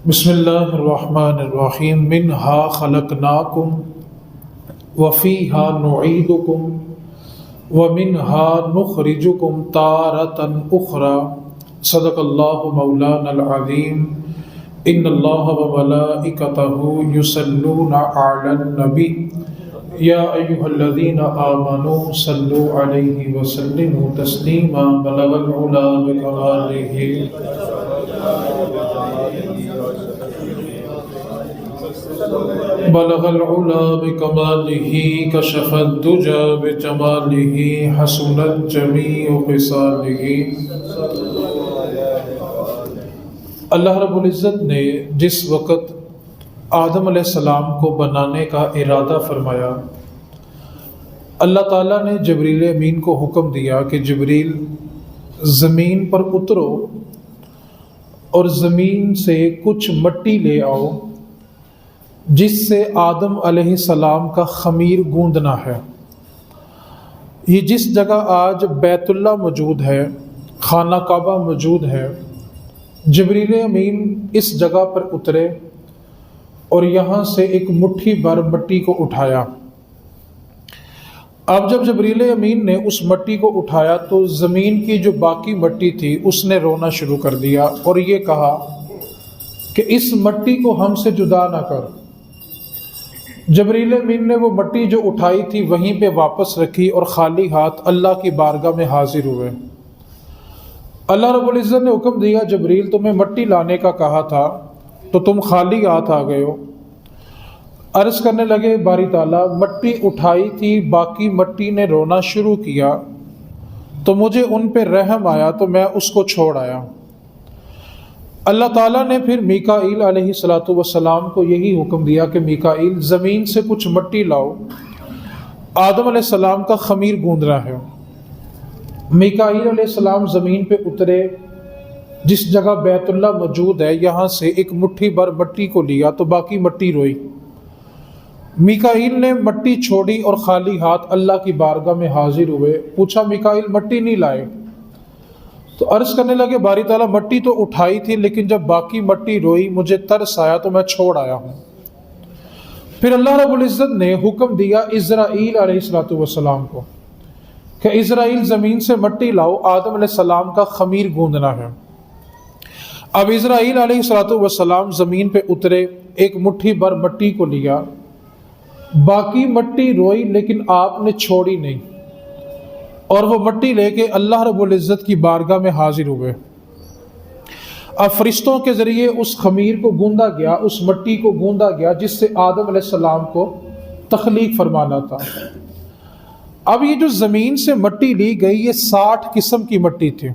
بسم اللہ الرحمن الرحیم منہا خلقناکم وفیہا نعیدکم ومنہا نخرجکم تارۃ اخری صدق اللہ مولانا العظیم ان اللہ وملائکتہ یصلون علی النبی یا ایہا الذین آمنوا صلوا علیہ وسلموا تسلیما بلغ العلا بکمالہ بلغ العلا بکمالہ کشف الدجى بجمالہ حسنت جمیع خصالہ۔ اللہ رب العزت نے جس وقت آدم علیہ السلام کو بنانے کا ارادہ فرمایا، اللہ تعالیٰ نے جبریل امین کو حکم دیا کہ جبریل زمین پر اترو اور زمین سے کچھ مٹی لے آؤ جس سے آدم علیہ السلام کا خمیر گوندنا ہے۔ یہ جس جگہ آج بیت اللہ موجود ہے، خانہ کعبہ موجود ہے، جبریل امین اس جگہ پر اترے اور یہاں سے ایک مٹھی بھر مٹی کو اٹھایا۔ اب جب جبریل امین نے اس مٹی کو اٹھایا تو زمین کی جو باقی مٹی تھی اس نے رونا شروع کر دیا اور یہ کہا کہ اس مٹی کو ہم سے جدا نہ کر۔ جبریل امین نے وہ مٹی جو اٹھائی تھی وہیں پہ واپس رکھی اور خالی ہاتھ اللہ کی بارگاہ میں حاضر ہوئے۔ اللہ رب العزت نے حکم دیا، جبریل تمہیں مٹی لانے کا کہا تھا تو تم خالی ہاتھ آ گئے ہو۔ عرض کرنے لگے باری تعالیٰ مٹی اٹھائی تھی، باقی مٹی نے رونا شروع کیا تو مجھے ان پہ رحم آیا تو میں اس کو چھوڑ آیا۔ اللہ تعالیٰ نے پھر میکائیل علیہ السلام کو یہی حکم دیا کہ میکائیل زمین سے کچھ مٹی لاؤ، آدم علیہ السلام کا خمیر گوندنا ہے۔ میکائیل علیہ السلام زمین پہ اترے، جس جگہ بیت اللہ موجود ہے یہاں سے ایک مٹھی بھر مٹی کو لیا تو باقی مٹی روئی۔ میکائیل نے مٹی چھوڑی اور خالی ہاتھ اللہ کی بارگاہ میں حاضر ہوئے۔ پوچھا میکائیل مٹی نہیں لائے؟ تو عرض کرنے لگے باری تعالیٰ مٹی تو اٹھائی تھی لیکن جب باقی مٹی روئی مجھے ترس آیا تو میں چھوڑ آیا ہوں۔ پھر اللہ رب العزت نے حکم دیا اسرائیل علیہ السلام کو کہ اسرائیل زمین سے مٹی لاؤ، آدم علیہ السلام کا خمیر گوندنا ہے۔ اب اسرائیل علیہ السلام زمین پہ اترے، ایک مٹھی بھر مٹی کو لیا، باقی مٹی روئی لیکن آپ نے چھوڑی نہیں اور وہ مٹی لے کے اللہ رب العزت کی بارگاہ میں حاضر ہوئے۔ اب فرشتوں کے ذریعے اس خمیر کو گوندا گیا، اس مٹی کو گوندا گیا جس سے آدم علیہ السلام کو تخلیق فرمانا تھا۔ اب یہ جو زمین سے مٹی لی گئی یہ 60 قسم کی مٹی تھی۔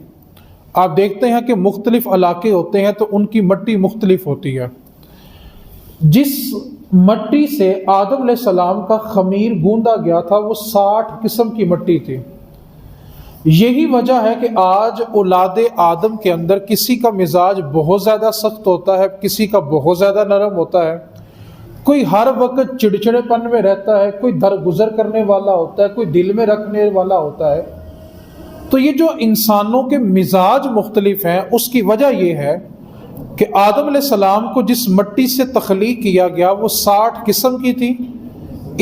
آپ دیکھتے ہیں کہ مختلف علاقے ہوتے ہیں تو ان کی مٹی مختلف ہوتی ہے۔ جس مٹی سے آدم علیہ السلام کا خمیر گوندا گیا تھا وہ 60 قسم کی مٹی تھی۔ یہی وجہ ہے کہ آج اولاد آدم کے اندر کسی کا مزاج بہت زیادہ سخت ہوتا ہے، کسی کا بہت زیادہ نرم ہوتا ہے، کوئی ہر وقت چڑچڑے پن میں رہتا ہے، کوئی درگزر کرنے والا ہوتا ہے، کوئی دل میں رکھنے والا ہوتا ہے۔ تو یہ جو انسانوں کے مزاج مختلف ہیں اس کی وجہ یہ ہے کہ آدم علیہ السلام کو جس مٹی سے تخلیق کیا گیا وہ 60 قسم کی تھی،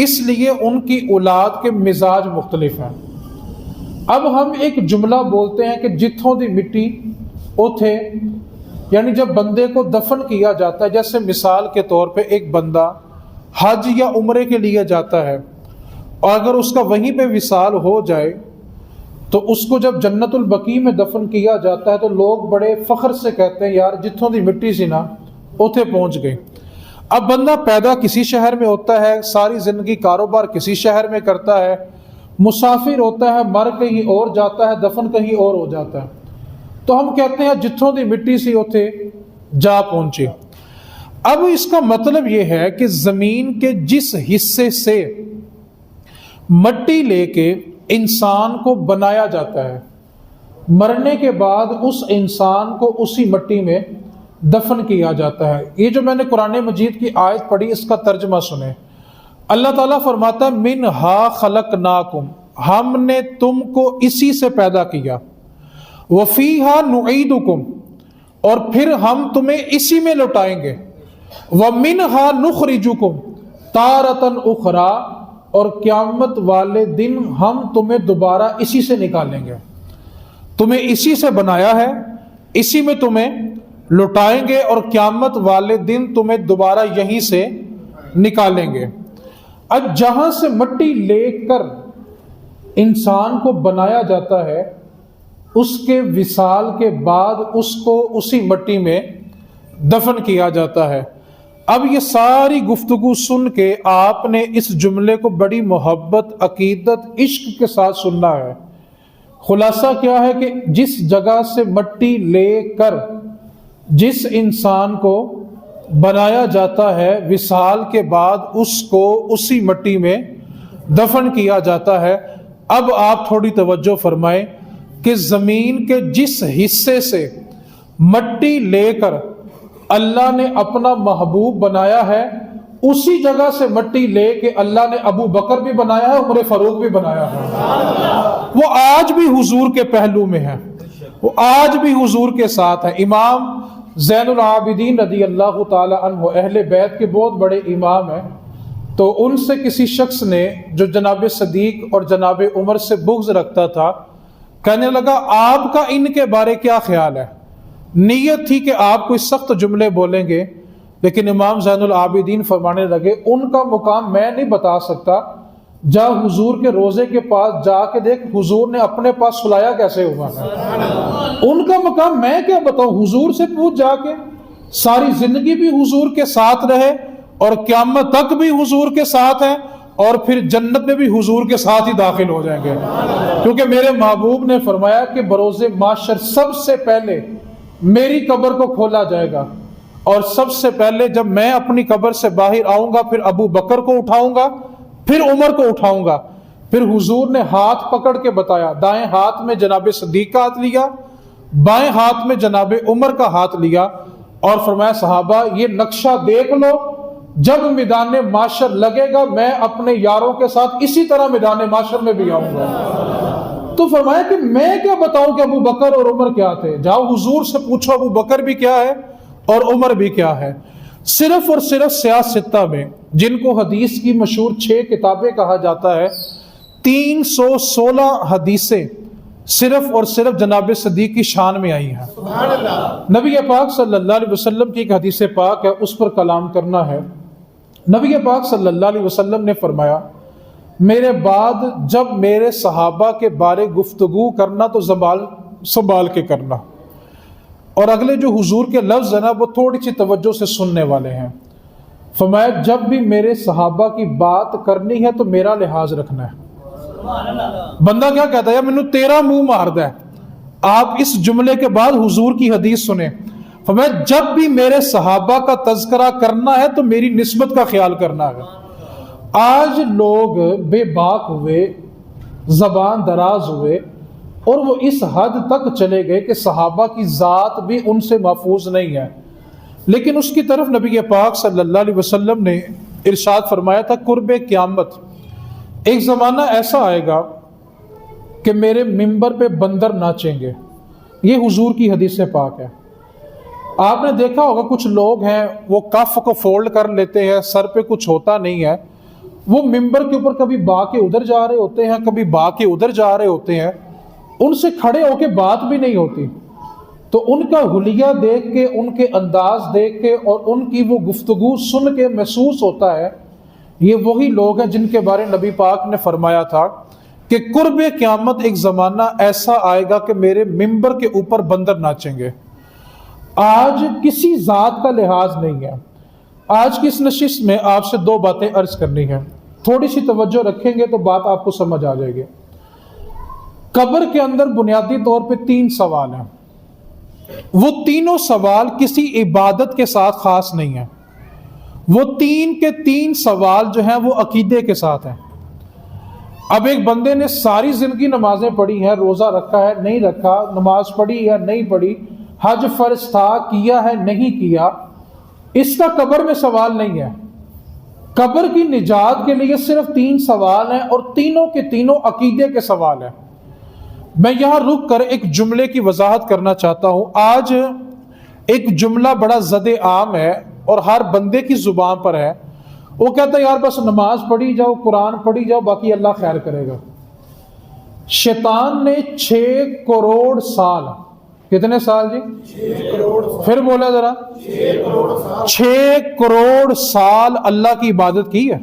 اس لیے ان کی اولاد کے مزاج مختلف ہیں۔ اب ہم ایک جملہ بولتے ہیں کہ جتھوں دی مٹی اوتھے، یعنی جب بندے کو دفن کیا جاتا ہے، جیسے مثال کے طور پہ ایک بندہ حج یا عمرے کے لیے جاتا ہے اور اگر اس کا وہیں پہ وصال ہو جائے تو اس کو جب جنت البقیع میں دفن کیا جاتا ہے تو لوگ بڑے فخر سے کہتے ہیں یار جتھوں دی مٹی سی نا اوتھے پہنچ گئے۔ اب بندہ پیدا کسی شہر میں ہوتا ہے، ساری زندگی کاروبار کسی شہر میں کرتا ہے، مسافر ہوتا ہے، مر کہیں اور جاتا ہے، دفن کہیں اور ہو جاتا ہے، تو ہم کہتے ہیں جتھوں دی مٹی سی اوتھے جا پہنچے۔ اب اس کا مطلب یہ ہے کہ زمین کے جس حصے سے مٹی لے کے انسان کو بنایا جاتا ہے، مرنے کے بعد اس انسان کو اسی مٹی میں دفن کیا جاتا ہے۔ یہ جو میں نے قرآن مجید کی آیت پڑھی اس کا ترجمہ سنیں۔ اللہ تعالیٰ فرماتا ہے منہا خلقناکم، ہم نے تم کو اسی سے پیدا کیا، وفیہا نعیدکم، اور پھر ہم تمہیں اسی میں لوٹائیں گے، وَمِنْهَا نُخْرِجُكُمْ تَارَةً أُخْرَىٰ، اور قیامت والے دن ہم تمہیں دوبارہ اسی سے نکالیں گے، تمہیں اسی سے بنایا ہے، اسی میں تمہیں لوٹائیں گے، اور قیامت والے دن تمہیں دوبارہ یہیں سے نکالیں گے۔ اب جہاں سے مٹی لے کر انسان کو بنایا جاتا ہے، اس کے وصال کے بعد اس کو اسی مٹی میں دفن کیا جاتا ہے۔ اب یہ ساری گفتگو سن کے آپ نے اس جملے کو بڑی محبت، عقیدت، عشق کے ساتھ سننا ہے۔ خلاصہ کیا ہے کہ جس جگہ سے مٹی لے کر جس انسان کو بنایا جاتا ہے، وصال کے بعد اس کو اسی مٹی میں دفن کیا جاتا ہے۔ اب آپ تھوڑی توجہ فرمائیں کہ زمین کے جس حصے سے مٹی لے کر اللہ نے اپنا محبوب بنایا ہے، اسی جگہ سے مٹی لے کے اللہ نے ابو بکر بھی بنایا ہے، عمر فاروق بھی بنایا ہے۔ وہ آج بھی حضور کے پہلو میں ہے، وہ آج بھی حضور کے ساتھ ہے۔ امام زین العابدین رضی اللہ تعالی عنہ اہل بیت کے بہت بڑے امام ہیں، تو ان سے کسی شخص نے جو جناب صدیق اور جناب عمر سے بغض رکھتا تھا، کہنے لگا آپ کا ان کے بارے کیا خیال ہے؟ نیت تھی کہ آپ کوئی سخت جملے بولیں گے، لیکن امام زین العابدین فرمانے لگے ان کا مقام میں نہیں بتا سکتا، جا حضور کے روزے کے پاس جا کے دیکھ حضور نے اپنے پاس سلایا کیسے ہوا ہے، ان کا مقام میں کیا بتاؤں، حضور سے پوچھ جا کے۔ ساری زندگی بھی حضور کے ساتھ رہے اور قیامت تک بھی حضور کے ساتھ ہیں، اور پھر جنت میں بھی حضور کے ساتھ ہی داخل ہو جائیں گے، کیونکہ میرے محبوب نے فرمایا کہ بروز محشر سب سے پہلے میری قبر کو کھولا جائے گا، اور سب سے پہلے جب میں اپنی قبر سے باہر آؤں گا پھر ابو بکر کو اٹھاؤں گا، پھر عمر کو اٹھاؤں گا۔ پھر حضور نے ہاتھ پکڑ کے بتایا، دائیں ہاتھ میں جناب صدیق کا ہاتھ لیا، بائیں ہاتھ میں جناب عمر کا ہاتھ لیا، اور فرمایا صحابہ یہ نقشہ دیکھ لو، جب میدان معاشر لگے گا میں اپنے یاروں کے ساتھ اسی طرح میدان معاشر میں بھی آؤں گا۔ تو فرمایا کہ میں کیا بتاؤں کہ ابو بکر اور عمر کیا تھے، جاؤ حضور سے پوچھو ابو بکر بھی کیا ہے اور عمر بھی کیا ہے۔ صرف اور صرف سیاستہ میں، جن کو حدیث کی مشہور 6 کتابیں کہا جاتا ہے، 316 حدیثیں صرف اور صرف جناب صدیق کی شان میں آئی ہیں۔ نبی پاک صلی اللہ علیہ وسلم کی ایک حدیث پاک ہے، اس پر کلام کرنا ہے۔ نبی پاک صلی اللہ علیہ وسلم نے فرمایا میرے بعد جب میرے صحابہ کے بارے گفتگو کرنا تو سنبھال کے کرنا، اور اگلے جو حضور کے لفظ ہیں نا وہ تھوڑی سی توجہ سے سننے والے ہیں۔ فرمایا جب بھی میرے صحابہ کی بات کرنی ہے تو میرا لحاظ رکھنا ہے۔ بندہ کیا کہتا ہے، مینوں تیرا منہ مار دے، آپ اس جملے کے بعد حضور کی حدیث سنیں۔ فرمایا جب بھی میرے صحابہ کا تذکرہ کرنا ہے تو میری نسبت کا خیال کرنا ہے۔ آج لوگ بے باک ہوئے، زبان دراز ہوئے، اور وہ اس حد تک چلے گئے کہ صحابہ کی ذات بھی ان سے محفوظ نہیں ہے، لیکن اس کی طرف نبی پاک صلی اللہ علیہ وسلم نے ارشاد فرمایا تھا قرب قیامت ایک زمانہ ایسا آئے گا کہ میرے منبر پہ بندر ناچیں گے۔ یہ حضور کی حدیث پاک ہے۔ آپ نے دیکھا ہوگا کچھ لوگ ہیں وہ کف کو فولڈ کر لیتے ہیں، سر پہ کچھ ہوتا نہیں ہے، وہ منبر کے اوپر کبھی با کے ادھر جا رہے ہوتے ہیں، کبھی با کے ادھر جا رہے ہوتے ہیں، ان سے کھڑے ہو کے بات بھی نہیں ہوتی، تو ان کا حلیہ دیکھ کے، ان کے انداز دیکھ کے اور ان کی وہ گفتگو سن کے محسوس ہوتا ہے یہ وہی لوگ ہیں جن کے بارے نبی پاک نے فرمایا تھا کہ قرب قیامت ایک زمانہ ایسا آئے گا کہ میرے منبر کے اوپر بندر ناچیں گے۔ آج کسی ذات کا لحاظ نہیں ہے۔ آج کی اس نشست میں آپ سے 2 باتیں عرض کرنی ہیں، تھوڑی سی توجہ رکھیں گے تو بات آپ کو سمجھ آ جائے گی۔ قبر کے اندر بنیادی طور پہ 3 سوال ہیں، وہ تینوں سوال کسی عبادت کے ساتھ خاص نہیں ہیں، وہ 3 کے 3 سوال جو ہیں وہ عقیدے کے ساتھ ہیں۔ اب ایک بندے نے ساری زندگی نمازیں پڑھی ہیں، روزہ رکھا ہے نہیں رکھا، نماز پڑھی ہے نہیں پڑھی، حج فرض تھا کیا ہے نہیں کیا، اس کا قبر میں سوال نہیں ہے۔ قبر کی نجات کے لیے صرف 3 سوال ہیں، اور تینوں کے تینوں عقیدے کے سوال ہیں۔ میں یہاں رک کر ایک جملے کی وضاحت کرنا چاہتا ہوں۔ آج ایک جملہ بڑا زد عام ہے اور ہر بندے کی زبان پر ہے. وہ کہتا ہے یار بس نماز پڑھی جاؤ، قرآن پڑھی جاؤ، باقی اللہ خیر کرے گا. شیطان نے 6 کروڑ سال، کتنے سال جی؟ 6 کروڑ. پھر بولا ذرا، 6 کروڑ سال اللہ کی عبادت کی ہے.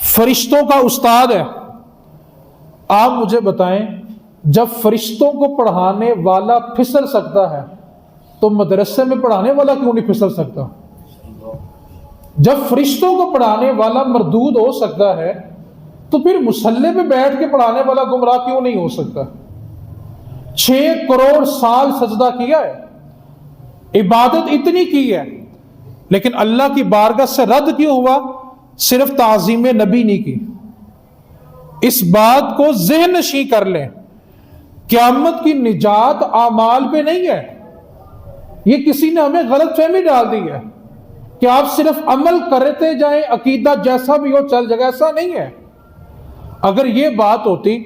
فرشتوں کا استاد ہے. آپ مجھے بتائیں، جب فرشتوں کو پڑھانے والا پھسل سکتا ہے تو مدرسے میں پڑھانے والا کیوں نہیں پھسل سکتا؟ جب فرشتوں کو پڑھانے والا مردود ہو سکتا ہے تو پھر مصلی پہ بیٹھ کے پڑھانے والا گمراہ کیوں نہیں ہو سکتا؟ 6 کروڑ سال سجدہ کیا ہے، عبادت اتنی کی ہے، لیکن اللہ کی بارگاہ سے رد کیوں ہوا؟ صرف تعظیم نبی نہیں کی. اس بات کو ذہن نشیں کر لیں، قیامت کی نجات اعمال پہ نہیں ہے. یہ کسی نے ہمیں غلط فہمی ڈال دی ہے کہ آپ صرف عمل کرتے جائیں، عقیدہ جیسا بھی ہو چل جائے گا. ایسا نہیں ہے. اگر یہ بات ہوتی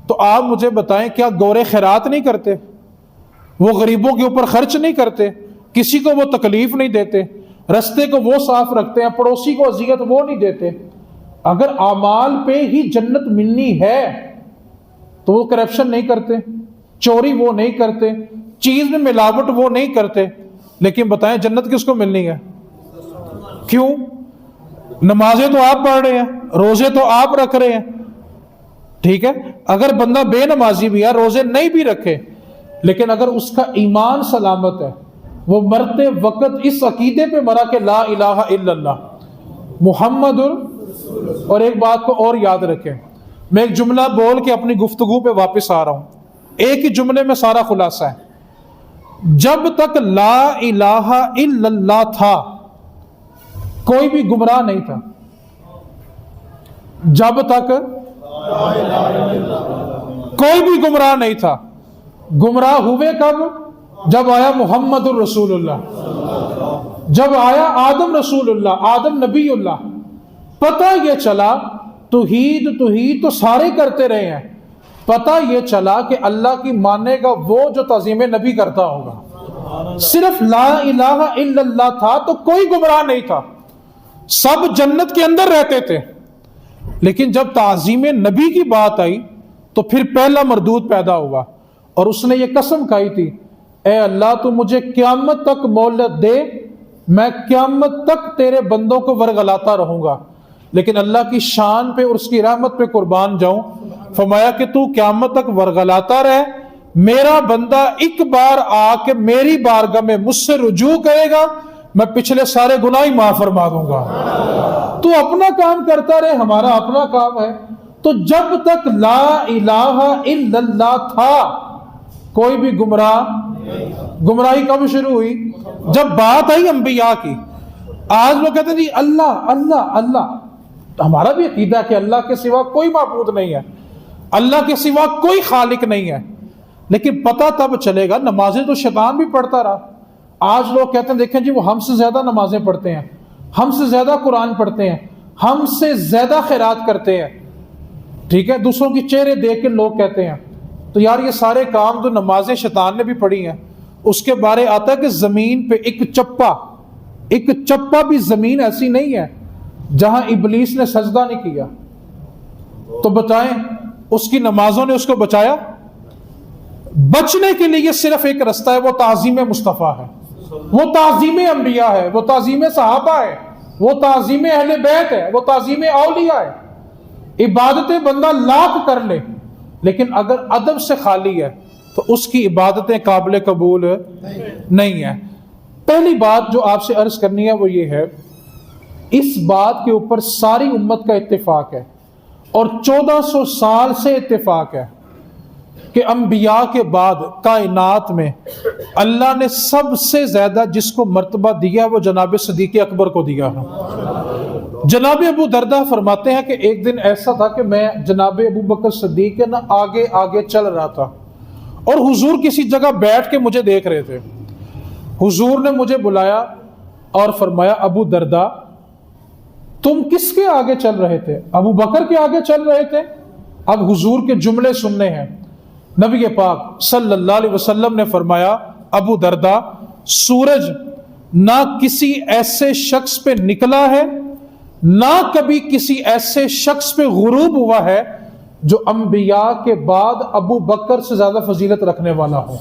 تو آپ مجھے بتائیں، کیا گورے خیرات نہیں کرتے؟ وہ غریبوں کے اوپر خرچ نہیں کرتے؟ کسی کو وہ تکلیف نہیں دیتے؟ رستے کو وہ صاف رکھتے ہیں؟ پڑوسی کو اذیت وہ نہیں دیتے؟ اگر اعمال پہ ہی جنت ملنی ہے تو وہ کرپشن نہیں کرتے، چوری وہ نہیں کرتے، چیز میں ملاوٹ وہ نہیں کرتے. لیکن بتائیں جنت کس کو ملنی ہے؟ کیوں؟ نمازیں تو آپ پڑھ رہے ہیں، روزے تو آپ رکھ رہے ہیں، ٹھیک ہے. اگر بندہ بے نمازی بھی ہے، روزے نہیں بھی رکھے، لیکن اگر اس کا ایمان سلامت ہے، وہ مرتے وقت اس عقیدے پہ مرا کہ لا الہ الا اللہ محمد. اور ایک بات کو اور یاد رکھیں، میں ایک جملہ بول کے اپنی گفتگو پہ واپس آ رہا ہوں. ایک ہی جملے میں سارا خلاصہ ہے. جب تک لا الہ الا اللہ تھا کوئی بھی گمراہ نہیں تھا. جب تک کوئی بھی گمراہ نہیں تھا. گمراہ ہوئے کب؟ جب آیا محمد الرسول اللہ، جب آیا آدم رسول اللہ، آدم نبی اللہ. پتہ یہ چلا توحید تو سارے کرتے رہے ہیں، پتہ یہ چلا کہ اللہ کی مانے گا وہ جو تعظیم نبی کرتا ہوگا. صرف لا الہ الا اللہ تھا تو کوئی گمراہ نہیں تھا، سب جنت کے اندر رہتے تھے. لیکن جب تعظیم نبی کی بات آئی تو پھر پہلا مردود پیدا ہوا، اور اس نے یہ قسم کھائی تھی، اے اللہ تو مجھے قیامت تک مہلت دے، میں قیامت تک تیرے بندوں کو ورگلاتا رہوں گا. لیکن اللہ کی شان پہ اور اس کی رحمت پہ قربان جاؤں، فرمایا کہ تو قیامت تک ورگلاتا رہ، میرا بندہ ایک بار آ کے میری بارگاہ میں مجھ سے رجوع کرے گا، میں پچھلے سارے گناہ ہی معاف فرما دوں گا. تو اپنا کام کرتا رہے، ہمارا اپنا کام ہے. تو جب تک لا الہ الا اللہ تھا کوئی بھی گمراہی کب شروع ہوئی؟ جب بات آئی انبیاء کی. آج لوگ کہتے ہیں جی اللہ اللہ اللہ. ہمارا بھی عقیدہ ہے کہ اللہ کے سوا کوئی معبود نہیں ہے، اللہ کے سوا کوئی خالق نہیں ہے. لیکن پتہ تب چلے گا، نمازیں تو شیطان بھی پڑھتا رہا. آج لوگ کہتے ہیں دیکھیں جی وہ ہم سے زیادہ نمازیں پڑھتے ہیں، ہم سے زیادہ قرآن پڑھتے ہیں، ہم سے زیادہ خیرات کرتے ہیں، ٹھیک ہے. دوسروں کی چہرے دیکھ کے لوگ کہتے ہیں. تو یار یہ سارے کام جو نمازیں شیطان نے بھی پڑھی ہیں، اس کے بارے آتا ہے کہ زمین پہ ایک چپا بھی زمین ایسی نہیں ہے جہاں ابلیس نے سجدہ نہیں کیا. تو بتائیں اس کی نمازوں نے اس کو بچایا؟ بچنے کے لیے صرف ایک رستہ ہے، وہ تعظیم مصطفیٰ ہے، وہ تعظیم انبیاء ہے، وہ تعظیم صحابہ ہے، وہ تعظیم اہل بیت ہے، وہ تعظیم اولیاء ہے. عبادتیں بندہ لاکھ کر لے، لیکن اگر ادب سے خالی ہے تو اس کی عبادتیں قابل قبول نہیں ہیں. پہلی بات جو آپ سے عرض کرنی ہے وہ یہ ہے، اس بات کے اوپر ساری امت کا اتفاق ہے اور 1400 سال سے اتفاق ہے کہ انبیاء کے بعد کائنات میں اللہ نے سب سے زیادہ جس کو مرتبہ دیا وہ جناب صدیق اکبر کو دیا ہے. جناب ابو دردہ فرماتے ہیں کہ ایک دن ایسا تھا کہ میں جناب ابو بکر صدیق کے نا آگے آگے چل رہا تھا اور حضور کسی جگہ بیٹھ کے مجھے دیکھ رہے تھے. حضور نے مجھے بلایا اور فرمایا ابو دردہ تم کس کے آگے چل رہے تھے؟ ابو بکر کے آگے چل رہے تھے. اب حضور کے جملے سننے ہیں. نبی پاک صلی اللہ علیہ وسلم نے فرمایا ابو دردہ سورج نہ کسی ایسے شخص پہ نکلا ہے نہ کبھی کسی ایسے شخص پہ غروب ہوا ہے جو انبیاء کے بعد ابو بکر سے زیادہ فضیلت رکھنے والا ہو.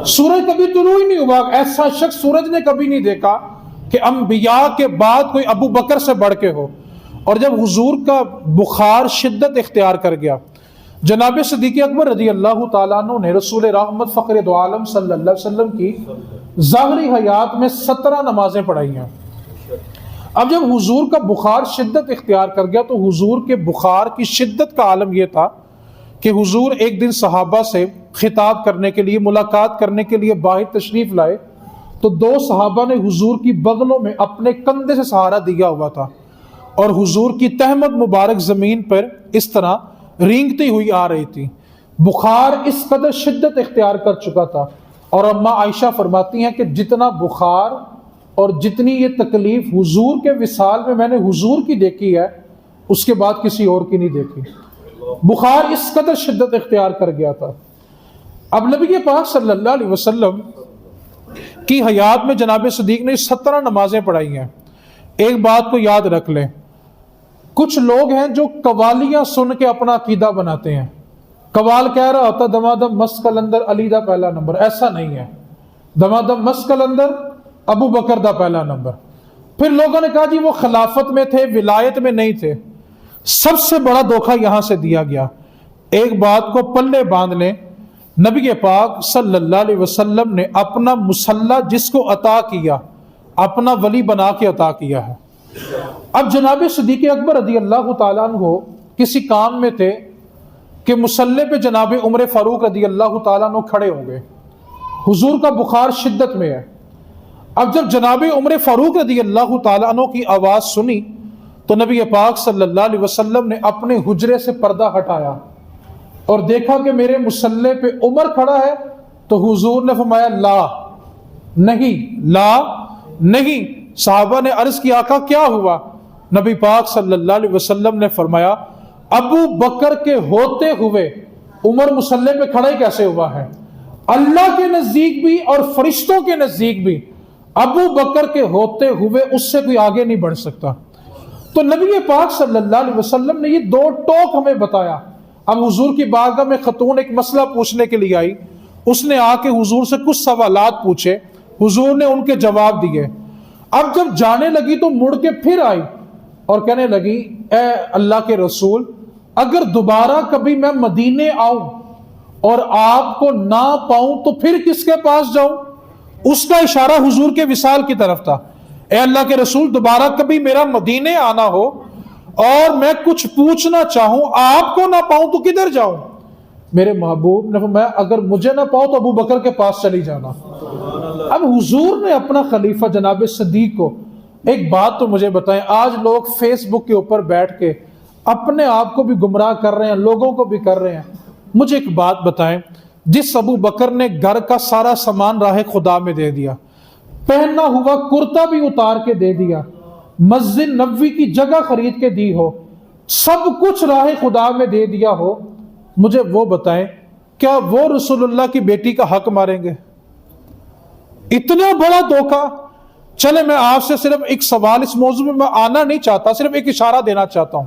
سورج کبھی طلوع ہی نہیں ہوا، ایسا شخص سورج نے کبھی نہیں دیکھا کہ انبیاء کے بعد کوئی ابو بکر سے بڑھ کے ہو. اور جب حضور کا بخار شدت اختیار کر گیا، جناب صدیق اکبر رضی اللہ تعالیٰ عنہ نے رسول رحمت فخر دو عالم صلی اللہ علیہ وسلم کی ظاہری حیات میں 17 نمازیں پڑھائی ہیں. اب جب حضور کا بخار شدت اختیار کر گیا تو حضور کے بخار کی شدت کا عالم یہ تھا کہ حضور ایک دن صحابہ سے خطاب کرنے کے لیے، ملاقات کرنے کے لیے باہر تشریف لائے تو 2 صحابہ نے حضور کی بغلوں میں اپنے کندھے سے سہارا دیا ہوا تھا اور حضور کی تہمت مبارک زمین پر اس طرح رینگتی ہوئی آ رہی تھی. بخار اس قدر شدت اختیار کر چکا تھا اور اماں عائشہ فرماتی ہیں کہ جتنا بخار اور جتنی یہ تکلیف حضور کے وصال میں نے حضور کی دیکھی ہے اس کے بعد کسی اور کی نہیں دیکھی. بخار اس قدر شدت اختیار کر گیا تھا. اب نبی پاک صلی اللہ علیہ وسلم کی حیات میں جناب صدیق نے 17 نمازیں پڑھائی ہیں. ایک بات کو یاد رکھ لیں، کچھ لوگ ہیں جو قوالیاں سن کے اپنا عقیدہ بناتے ہیں. قوال کہہ رہا ہوتا دمادم مس کلندر علی دا پہلا نمبر، ایسا نہیں ہے. دمادم مس کلندر ابو بکر دا پہلا نمبر. پھر لوگوں نے کہا جی وہ خلافت میں تھے، ولایت میں نہیں تھے. سب سے بڑا دھوکہ یہاں سے دیا گیا. ایک بات کو پلے باندھ لیں، نبی پاک صلی اللہ علیہ وسلم نے اپنا مصلی جس کو عطا کیا اپنا ولی بنا کے عطا کیا ہے. اب جناب صدیق اکبر رضی اللہ تعالیٰ عنہ کسی کام میں تھے کہ مصلی پہ جناب عمر فاروق رضی اللہ تعالیٰ عنہ کھڑے ہوں گے. حضور کا بخار شدت میں ہے. اب جب جناب عمر فاروق رضی اللہ تعالیٰ عنہ کی آواز سنی تو نبی پاک صلی اللہ علیہ وسلم نے اپنے حجرے سے پردہ ہٹایا اور دیکھا کہ میرے مصلی پہ عمر کھڑا ہے تو حضور نے فرمایا لا نہیں، لا نہیں. صحابہ نے عرض کی آقا کیا ہوا؟ نبی پاک صلی اللہ علیہ وسلم نے فرمایا ابو بکر کے ہوتے ہوئے عمر مصلی پہ کھڑا ہی کیسے ہوا ہے؟ اللہ کے نزدیک بھی اور فرشتوں کے نزدیک بھی ابو بکر کے ہوتے ہوئے اس سے کوئی آگے نہیں بڑھ سکتا. تو نبی پاک صلی اللہ علیہ وسلم نے یہ 2 ٹوک ہمیں بتایا. اب حضور کی بارگاہ میں خاتون ایک مسئلہ پوچھنے کے لیے آئی، اس نے آ کے حضور سے کچھ سوالات پوچھے، حضور نے ان کے جواب دیے. اب جب جانے لگی تو مڑ کے پھر آئی اور کہنے لگی اے اللہ کے رسول، اگر دوبارہ کبھی میں مدینے آؤں اور آپ کو نہ پاؤں تو پھر کس کے پاس جاؤں؟ اس کا اشارہ حضور کے وصال کی طرف تھا. اے اللہ کے رسول، دوبارہ کبھی میرا مدینے آنا ہو اور میں کچھ پوچھنا چاہوں، آپ کو نہ پاؤں تو کدھر جاؤں؟ میرے محبوب نے فرمایا اگر مجھے نہ پاؤں تو ابو بکر کے پاس چلی جانا. اب حضور نے اپنا خلیفہ جناب صدیق کو ایک بات تو مجھے بتائیں، آج لوگ فیس بک کے اوپر بیٹھ کے اپنے آپ کو بھی گمراہ کر رہے ہیں، لوگوں کو بھی کر رہے ہیں. مجھے ایک بات بتائیں، جس ابو بکر نے گھر کا سارا سامان راہ خدا میں دے دیا، پہننا ہوا کرتا بھی اتار کے دے دیا، مسجد نبوی کی جگہ خرید کے دی ہو، سب کچھ راہ خدا میں دے دیا ہو، مجھے وہ بتائیں کیا وہ رسول اللہ کی بیٹی کا حق ماریں گے؟ اتنا بڑا دھوکہ. چلے میں آپ سے صرف ایک سوال، اس موضوع میں آنا نہیں چاہتا، صرف ایک اشارہ دینا چاہتا ہوں.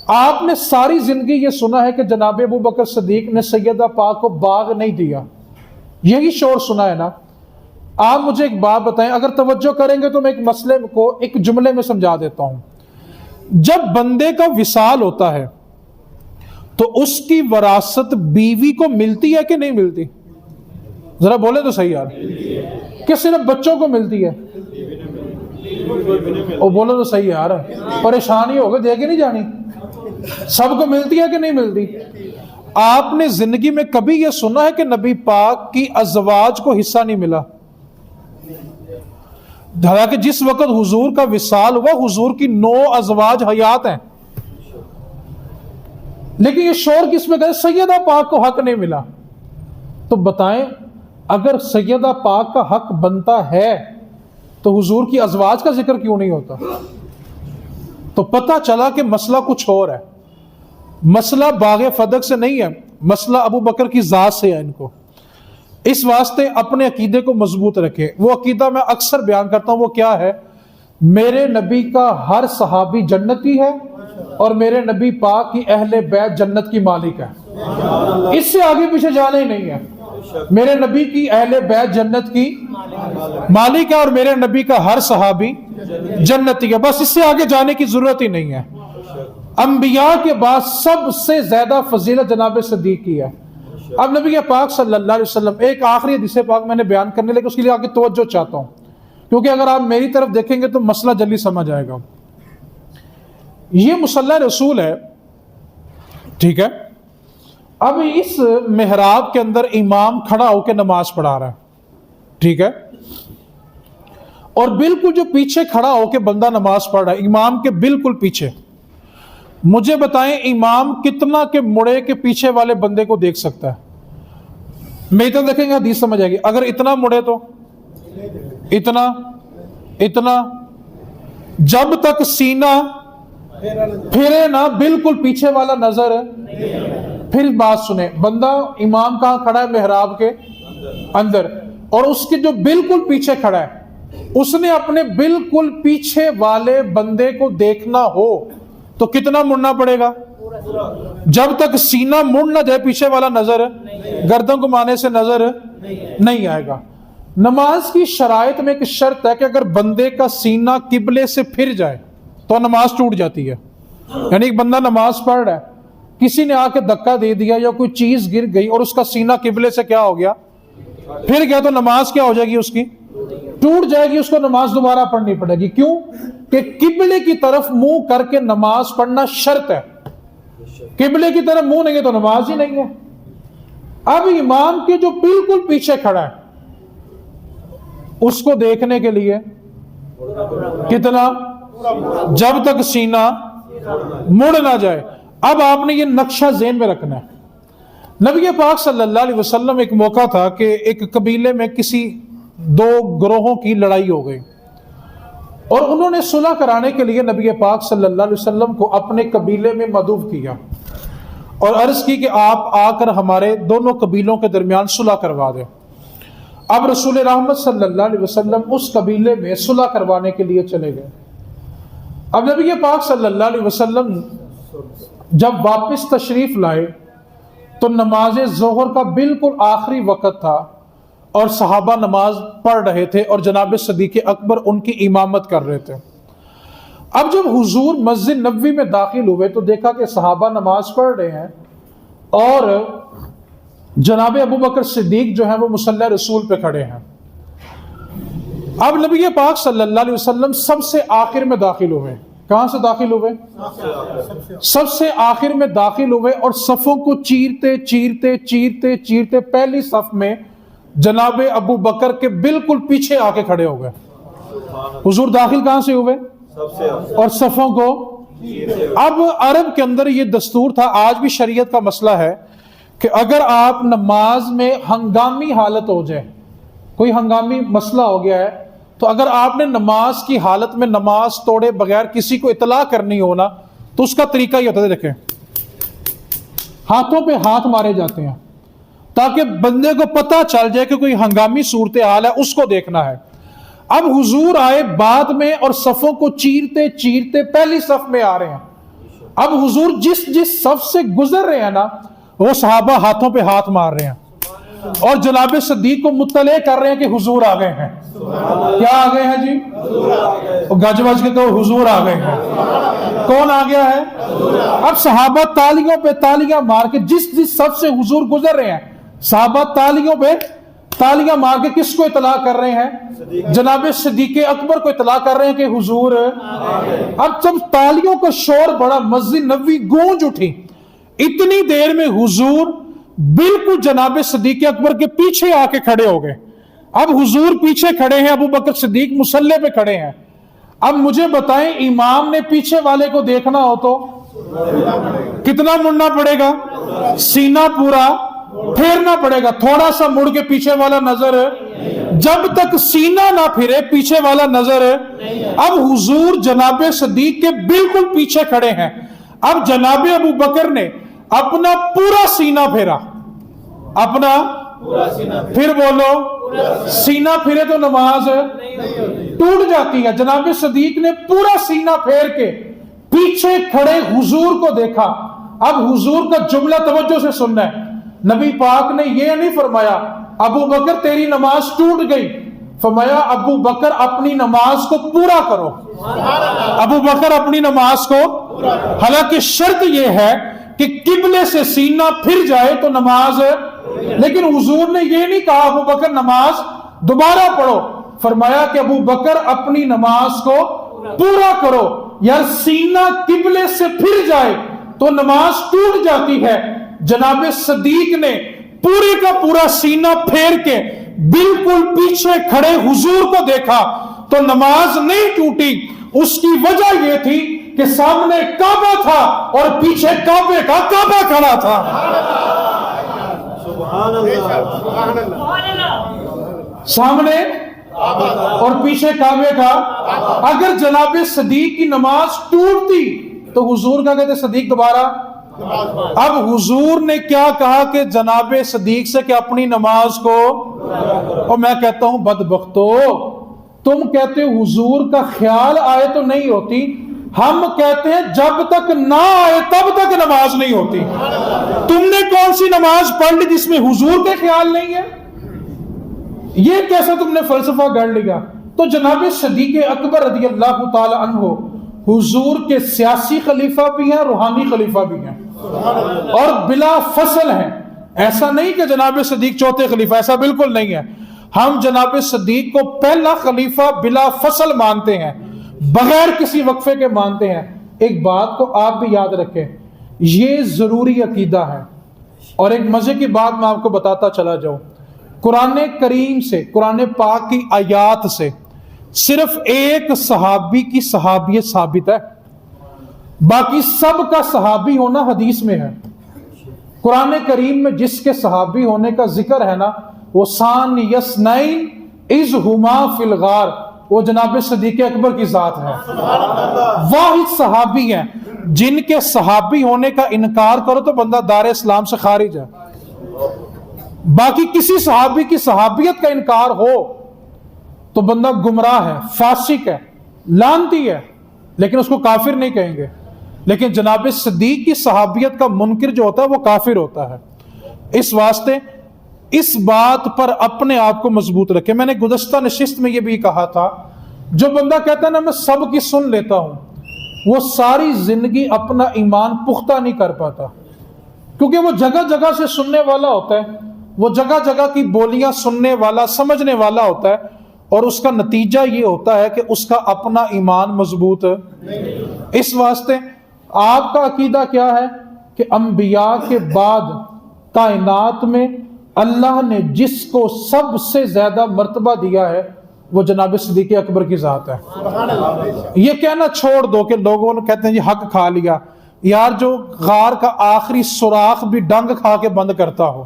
آپ نے ساری زندگی یہ سنا ہے کہ جناب ابو بکر صدیق نے سیدہ پاک کو باغ نہیں دیا، یہی شور سنا ہے نا. آپ مجھے ایک بات بتائیں، اگر توجہ کریں گے تو میں ایک مسئلے کو ایک جملے میں سمجھا دیتا ہوں. جب بندے کا وصال ہوتا ہے تو اس کی وراثت بیوی کو ملتی ہے کہ نہیں ملتی؟ ذرا بولے تو صحیح یار، کہ صرف بچوں کو ملتی ہے؟ وہ بولے تو صحیح یار، پریشانی ہوگی دے کے نہیں جانی. سب کو ملتی ہے کہ نہیں ملتی؟ آپ نے زندگی میں کبھی یہ سنا ہے کہ نبی پاک کی ازواج کو حصہ نہیں ملا؟ حالانکہ جس وقت حضور کا وصال ہوا حضور کی 9 ازواج حیات ہیں، لیکن یہ شور کس میں گئے؟ سیدہ پاک کو حق نہیں ملا. تو بتائیں اگر سیدہ پاک کا حق بنتا ہے تو حضور کی ازواج کا ذکر کیوں نہیں ہوتا؟ تو پتہ چلا کہ مسئلہ کچھ اور ہے. مسئلہ باغ فدق سے نہیں ہے، مسئلہ ابو بکر کی ذات سے ہے. ان کو اس واسطے اپنے عقیدے کو مضبوط رکھے. وہ عقیدہ میں اکثر بیان کرتا ہوں، وہ کیا ہے؟ میرے نبی کا ہر صحابی جنتی ہے اور میرے نبی پاک کی اہل بیت جنت کی مالک ہے. اس سے آگے پیچھے جانا ہی نہیں ہے. میرے نبی کی اہل بیت جنت کی مالک ہے اور میرے نبی کا ہر صحابی جنتی ہے. بس اس سے آگے جانے کی ضرورت ہی نہیں ہے. انبیاء کے بعد سب سے زیادہ فضیلت جناب صدیق کی ہے. اب نبی پاک صلی اللہ علیہ وسلم، ایک آخری حدیث پاک میں نے بیان کرنے لگے، اس کے لیے آگے توجہ چاہتا ہوں، کیونکہ اگر آپ میری طرف دیکھیں گے تو مسئلہ جلدی سمجھ آئے گا. یہ مصلی رسول ہے، ٹھیک ہے. اب اس محراب کے اندر امام کھڑا ہو کے نماز پڑھا رہا ہے، ٹھیک ہے، اور بالکل جو پیچھے کھڑا ہو کے بندہ نماز پڑھ رہا ہے امام کے بالکل پیچھے. مجھے بتائیں امام کتنا کے مڑے کے پیچھے والے بندے کو دیکھ سکتا ہے؟ میری طرف دیکھیں گے حدیث سمجھ آئے گی. اگر اتنا مڑے تو اتنا اتنا، جب تک سینہ پھرے نہ بالکل پیچھے والا نظر. پھر بات سنیں، بندہ امام کہاں کھڑا ہے؟ محراب کے اندر، اور اس کے جو بالکل پیچھے کھڑا ہے اس نے اپنے بالکل پیچھے والے بندے کو دیکھنا ہو تو کتنا مڑنا پڑے گا؟ جب تک سینہ مڑ نہ جائے پیچھے والا نظر، گردن گھمانے سے نظر نہیں آئے گا. نماز کی شرائط میں ایک شرط ہے کہ اگر بندے کا سینہ قبلے سے پھر جائے تو نماز ٹوٹ جاتی ہے. یعنی ایک بندہ نماز پڑھ رہا ہے، کسی نے آ کے دھکا دے دیا یا کوئی چیز گر گئی اور اس کا سینہ قبلے سے کیا ہو گیا؟ پھر گیا، تو نماز کیا ہو جائے گی؟ اس کی ٹوٹ جائے گی. اس کو نماز دوبارہ پڑھنی پڑے گی. کیوں؟ کہ قبلے کی طرف منہ کر کے نماز پڑھنا شرط ہے. قبلے کی طرف منہ نہیں ہے تو نماز ہی نہیں ہے. اب امام کے جو بالکل پیچھے کھڑا ہے اس کو دیکھنے کے لیے کتنا؟ جب تک سینہ مڑ نہ جائے. اب آپ نے یہ نقشہ ذہن میں رکھنا ہے. نبی پاک صلی اللہ علیہ وسلم ایک موقع تھا کہ ایک قبیلے میں کسی دو گروہوں کی لڑائی ہو گئی اور انہوں نے صلح کرانے کے لیے نبی پاک صلی اللہ علیہ وسلم کو اپنے قبیلے میں مدعو کیا اور عرض کی کہ آپ آ کر ہمارے دونوں قبیلوں کے درمیان صلح کروا دیں. اب رسول رحمت صلی اللہ علیہ وسلم اس قبیلے میں صلح کروانے کے لیے چلے گئے. اب نبی پاک صلی اللہ علیہ وسلم جب واپس تشریف لائے تو نماز ظہر کا بالکل آخری وقت تھا اور صحابہ نماز پڑھ رہے تھے اور جناب صدیق اکبر ان کی امامت کر رہے تھے. اب جب حضور مسجد نبوی میں داخل ہوئے تو دیکھا کہ صحابہ نماز پڑھ رہے ہیں اور جناب ابو بکر صدیق جو ہیں وہ مصلی رسول پہ کھڑے ہیں. اب نبی پاک صلی اللہ علیہ وسلم سب سے آخر میں داخل ہوئے. کہاں سے داخل ہوئے؟ سب سے آخر میں داخل ہوئے اور صفوں کو چیرتے چیرتے چیرتے چیرتے پہلی صف میں جناب ابو بکر کے بالکل پیچھے آ کے کھڑے ہو گئے. حضور داخل کہاں سے ہوئے؟ اور صفوں کو. اب عرب کے اندر یہ دستور تھا، آج بھی شریعت کا مسئلہ ہے کہ اگر آپ نماز میں ہنگامی حالت ہو جائے، کوئی ہنگامی مسئلہ ہو گیا ہے، تو اگر آپ نے نماز کی حالت میں نماز توڑے بغیر کسی کو اطلاع کرنی ہونا تو اس کا طریقہ یہ ہوتا ہے، دیکھیں ہاتھوں پہ ہاتھ مارے جاتے ہیں تاکہ بندے کو پتہ چل جائے کہ کوئی ہنگامی صورتحال ہے، اس کو دیکھنا ہے. اب حضور آئے بعد میں اور صفوں کو چیرتے چیرتے پہلی صف میں آ رہے ہیں. اب حضور جس صف سے گزر رہے ہیں نا، وہ صحابہ ہاتھوں پہ ہاتھ مار رہے ہیں اور جناب صدیق کو مطلع کر رہے ہیں کہ حضور آ گئے ہیں. کیا آ گئے ہیں جی؟ گج بج کے کہو حضور آ گئے ہیں. کون آ گیا ہے؟ اب صحابہ تالیوں پہ تالیاں مار کے جس صف سے حضور گزر رہے ہیں، صحابہ تالیوں پہ تالیاں مار کے کس کو اطلاع کر رہے ہیں؟ جناب صدیق اکبر کو اطلاع کر رہے ہیں کہ حضور. اب جب تالیوں کا شور بڑا، مسجد نبوی گونج اٹھی. اتنی دیر میں حضور بالکل جناب صدیق اکبر کے پیچھے آ کے کھڑے ہو گئے. اب حضور پیچھے کھڑے ہیں، ابو بکر صدیق مصلی پہ کھڑے ہیں. اب مجھے بتائیں امام نے پیچھے والے کو دیکھنا ہو تو کتنا مڑنا پڑے گا؟ سینہ پورا پھیرنا پڑے گا. تھوڑا سا مڑ کے پیچھے والا نظر، جب تک سینہ نہ پھرے پیچھے والا نظر. اب حضور جناب صدیق کے بالکل پیچھے کھڑے ہیں. اب جناب ابو بکر نے اپنا پورا سینہ پھیرا، اپنا پھر بولو سینہ پھرے تو نماز ٹوٹ جاتی ہے. جناب صدیق نے پورا سینہ پھیر کے پیچھے کھڑے حضور کو دیکھا. اب حضور کا جملہ توجہ سے سننا ہے. نبی پاک نے یہ نہیں فرمایا ابو بکر تیری نماز ٹوٹ گئی، فرمایا ابو بکر اپنی نماز کو پورا کرو. ابو بکر اپنی نماز کو، حالانکہ شرط یہ ہے کہ قبلے سے سینہ پھر جائے تو نماز ہے، لیکن حضور نے یہ نہیں کہا ابو بکر نماز دوبارہ پڑھو، فرمایا کہ ابو بکر اپنی نماز کو پورا کرو. یار سینہ قبلے سے پھر جائے تو نماز ٹوٹ جاتی ہے. جناب صدیق نے پورے کا پورا سینہ پھیر کے بالکل پیچھے کھڑے حضور کو دیکھا تو نماز نہیں ٹوٹی. اس کی وجہ یہ تھی کہ سامنے کعبہ تھا اور پیچھے کعبے کا کعبہ کھڑا تھا. سامنے اور پیچھے کعبے کا. اگر جناب صدیق کی نماز ٹوٹتی تو حضور کا کہتے صدیق دوبارہ. اب حضور نے کیا کہا کہ جناب صدیق سے کہ اپنی نماز کو، اور میں کہتا ہوں بدبختو، تم کہتے ہو حضور کا خیال آئے تو نہیں ہوتی، ہم کہتے ہیں جب تک نہ آئے تب تک نماز نہیں ہوتی. تم نے کون سی نماز پڑھ لی جس میں حضور کے خیال نہیں ہے؟ یہ کیسا تم نے فلسفہ گڑھ لیا؟ تو جناب صدیق اکبر رضی اللہ تعالی عنہ حضور کے سیاسی خلیفہ بھی ہیں، روحانی خلیفہ بھی ہیں، اور بلا فصل ہیں. ایسا نہیں کہ جناب صدیق چوتھے خلیفہ، ایسا بالکل نہیں ہے. ہم جناب صدیق کو پہلا خلیفہ بلا فصل مانتے ہیں، بغیر کسی وقفے کے مانتے ہیں. ایک بات کو آپ بھی یاد رکھیں، یہ ضروری عقیدہ ہے. اور ایک مزے کی بات میں آپ کو بتاتا چلا جاؤں. قرآن کریم سے، قرآن پاک کی آیات سے صرف ایک صحابی کی صحابیت ثابت ہے، باقی سب کا صحابی ہونا حدیث میں ہے. قرآن کریم میں جس کے صحابی ہونے کا ذکر ہے نا، وہ ثانی اثنین اذ ہما فی الغار، وہ جناب صدیق اکبر کی ذات ہے. واحد صحابی ہیں جن کے صحابی ہونے کا انکار کرو تو بندہ دار اسلام سے خارج ہے. باقی کسی صحابی کی صحابیت کا انکار ہو تو بندہ گمراہ ہے، فاسق ہے، لعنتی ہے، لیکن اس کو کافر نہیں کہیں گے. لیکن جناب صدیق کی صحابیت کا منکر جو ہوتا ہے وہ کافر ہوتا ہے. اس واسطے اس بات پر اپنے آپ کو مضبوط رکھے. میں نے گزشتہ نشست میں یہ بھی کہا تھا، جو بندہ کہتا ہے نا میں سب کی سن لیتا ہوں، وہ ساری زندگی اپنا ایمان پختہ نہیں کر پاتا، کیونکہ وہ جگہ جگہ سے سننے والا ہوتا ہے، وہ جگہ جگہ کی بولیاں سننے والا، سمجھنے والا ہوتا ہے، اور اس کا نتیجہ یہ ہوتا ہے کہ اس کا اپنا ایمان مضبوط نہیں. اس واسطے آپ کا عقیدہ کیا ہے کہ انبیاء کے بعد کائنات میں اللہ نے جس کو سب سے زیادہ مرتبہ دیا ہے وہ جناب صدیق اکبر کی ذات ہے. یہ کہنا چھوڑ دو کہ لوگوں نے کہتے ہیں جی حق کھا لیا. یار جو غار کا آخری سوراخ بھی ڈنگ کھا کے بند کرتا ہو،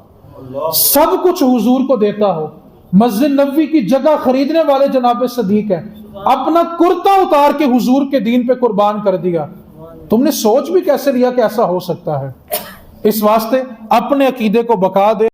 سب کچھ حضور کو دیتا ہو، مسجد نبوی کی جگہ خریدنے والے جناب صدیق ہیں، اپنا کرتا اتار کے حضور کے دین پہ قربان کر دیا. تم نے سوچ بھی کیسے لیا کہ ایسا ہو سکتا ہے؟ اس واسطے اپنے عقیدے کو بقا دے.